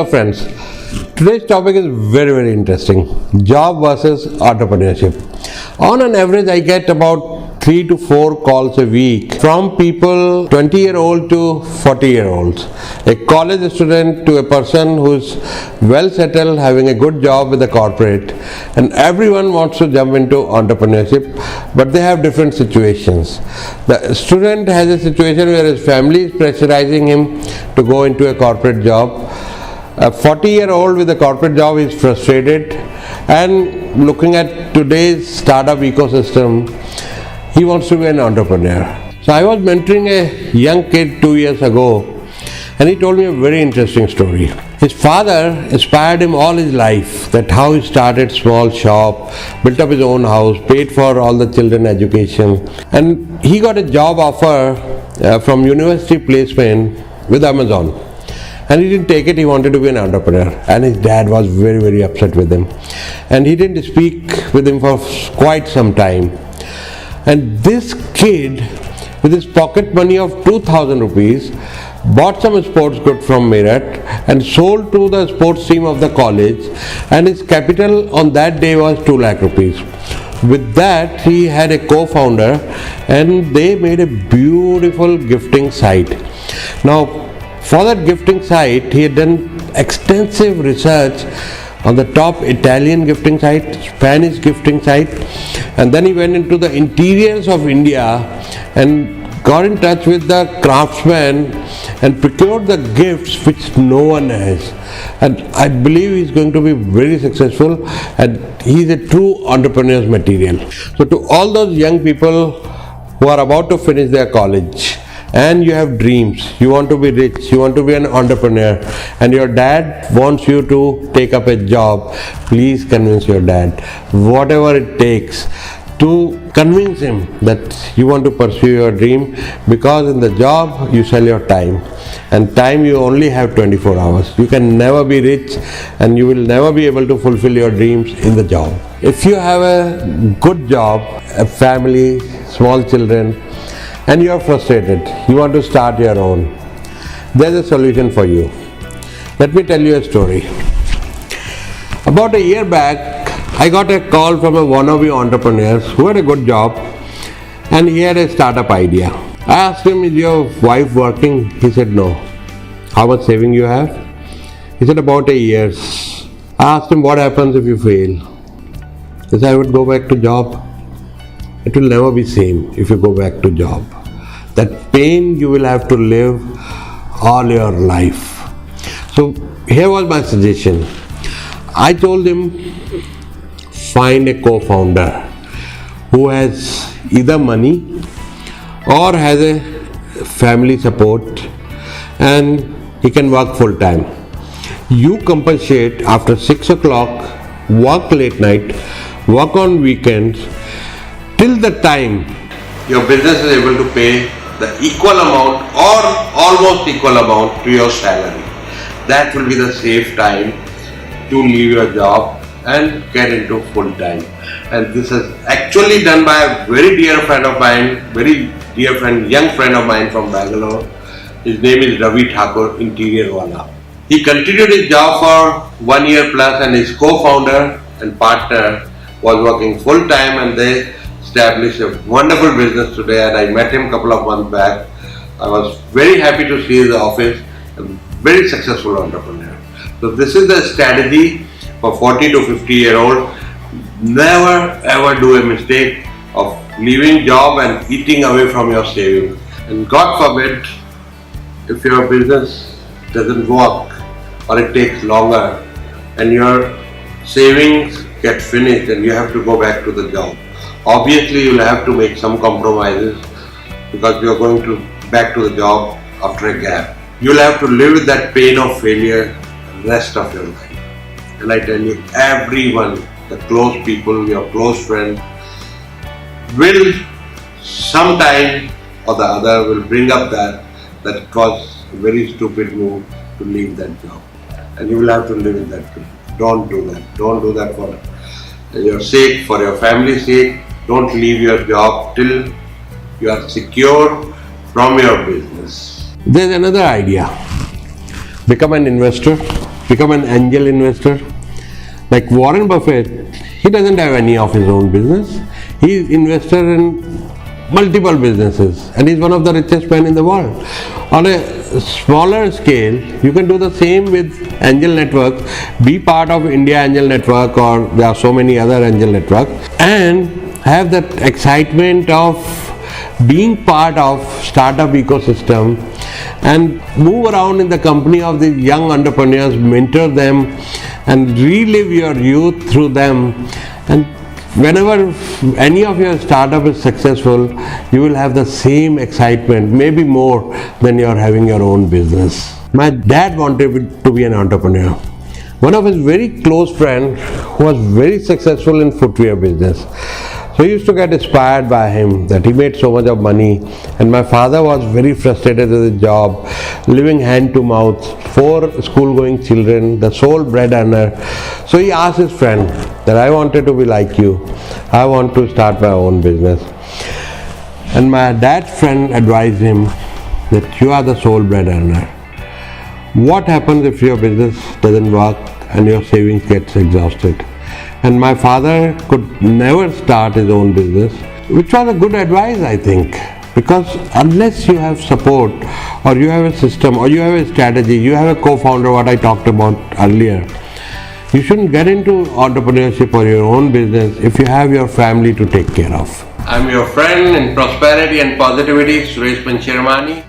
friends, today's topic is very interesting. Job versus entrepreneurship. On an average, I get about 3 to 4 calls a week from people 20-year-old to 40-year-olds. A college student to a person who's well settled, having a good job with a corporate, and everyone wants to jump into entrepreneurship, but they have different situations. The student has a situation where his family is pressurizing him to go into a corporate job. A 40-year-old with a corporate job is frustrated, and looking at today's startup ecosystem, he wants to be an entrepreneur. So I was mentoring a young kid 2 years ago, and he told me a very interesting story. His father inspired him all his life, that how he started small shop, built up his own house, paid for all the children education, and he got a job offer from university placement with Amazon. And he didn't take it, he wanted to be an entrepreneur. And his dad was very upset with him. And he didn't speak with him for quite some time. And this kid, with his pocket money of 2,000 rupees, bought some sports goods from Meerut and sold to the sports team of the college. And his capital on that day was 2 lakh rupees. With that, he had a co-founder and they made a beautiful gifting site. Now, for that gifting site, he had done extensive research on the top Italian gifting site, Spanish gifting site, and then he went into the interiors of India and got in touch with the craftsmen and procured the gifts which no one has. And I believe he's going to be very successful, and he's a true entrepreneur's material. So to all those young people who are about to finish their college, and you have dreams, you want to be rich, you want to be an entrepreneur, and your dad wants you to take up a job, please convince your dad, whatever it takes, to convince him that you want to pursue your dream, because in the job you sell your time, and time you only have 24 hours. You can never be rich and you will never be able to fulfill your dreams in the job. If you have a good job, a family, small children, and you are frustrated, you want to start your own, there's a solution for you. Let me tell you a story. About a year back, I got a call from a wannabe entrepreneur who had a good job and he had a startup idea. I asked him, is your wife working? He said no. How much saving you have? He said about a year. I asked him, what happens if you fail? He said, I would go back to job. It will never be same if you go back to job. That pain you will have to live all your life. So here was my suggestion. I told him, find a co-founder who has either money or has a family support and he can work full time. You compensate after 6 o'clock, work late night, work on weekends, till the time your business is able to pay the equal amount or almost equal amount to your salary. That will be the safe time to leave your job and get into full time. And this is actually done by a very dear friend of mine, young friend of mine from Bangalore. His name is Ravi Thakur, Interior Wala. He continued his job for 1 year plus, and his co-founder and partner was working full time, and they established a wonderful business today. And I met him a couple of months back. I was very happy to see his office, a very successful entrepreneur. So this is the strategy for 40 to 50-year-old. Never ever do a mistake of leaving job and eating away from your savings. And God forbid, if your business doesn't work or it takes longer and your savings get finished and you have to go back to the job. Obviously, you'll have to make some compromises because you're going to back to the job after a gap. You'll have to live with that pain of failure the rest of your life. And I tell you, everyone, the close people, your close friends, will sometime or the other will bring up that it was a very stupid move to leave that job. And you will have to live with that pain. Don't do that. Don't do that for your sake, for your family's sake. Don't leave your job till you are secure from your business. There's another idea. Become an investor become an angel investor. Like Warren Buffett, he doesn't have any of his own business. He's invested in multiple businesses and he's one of the richest men in the world. On a smaller scale, you can do the same with Angel Network, be part of India Angel Network, or there are so many other Angel Networks, and have that excitement of being part of startup ecosystem and move around in the company of the young entrepreneurs, mentor them and relive your youth through them. And whenever any of your startup is successful, you will have the same excitement, maybe more than you're having your own business. My dad wanted to be an entrepreneur. One of his very close friends who was very successful in footwear business. So he used to get inspired by him that he made so much of money, and my father was very frustrated with his job, living hand to mouth, 4 school-going children, the sole bread earner. So he asked his friend that I wanted to be like you. I want to start my own business. And my dad's friend advised him that you are the sole bread earner. What happens if your business doesn't work and your savings gets exhausted? And my father could never start his own business, which was a good advice, I think, because unless you have support or you have a system or you have a strategy, you have a co-founder, what I talked about earlier, you shouldn't get into entrepreneurship or your own business if you have your family to take care of. I'm your friend in prosperity and positivity, Suresh Panchirmani.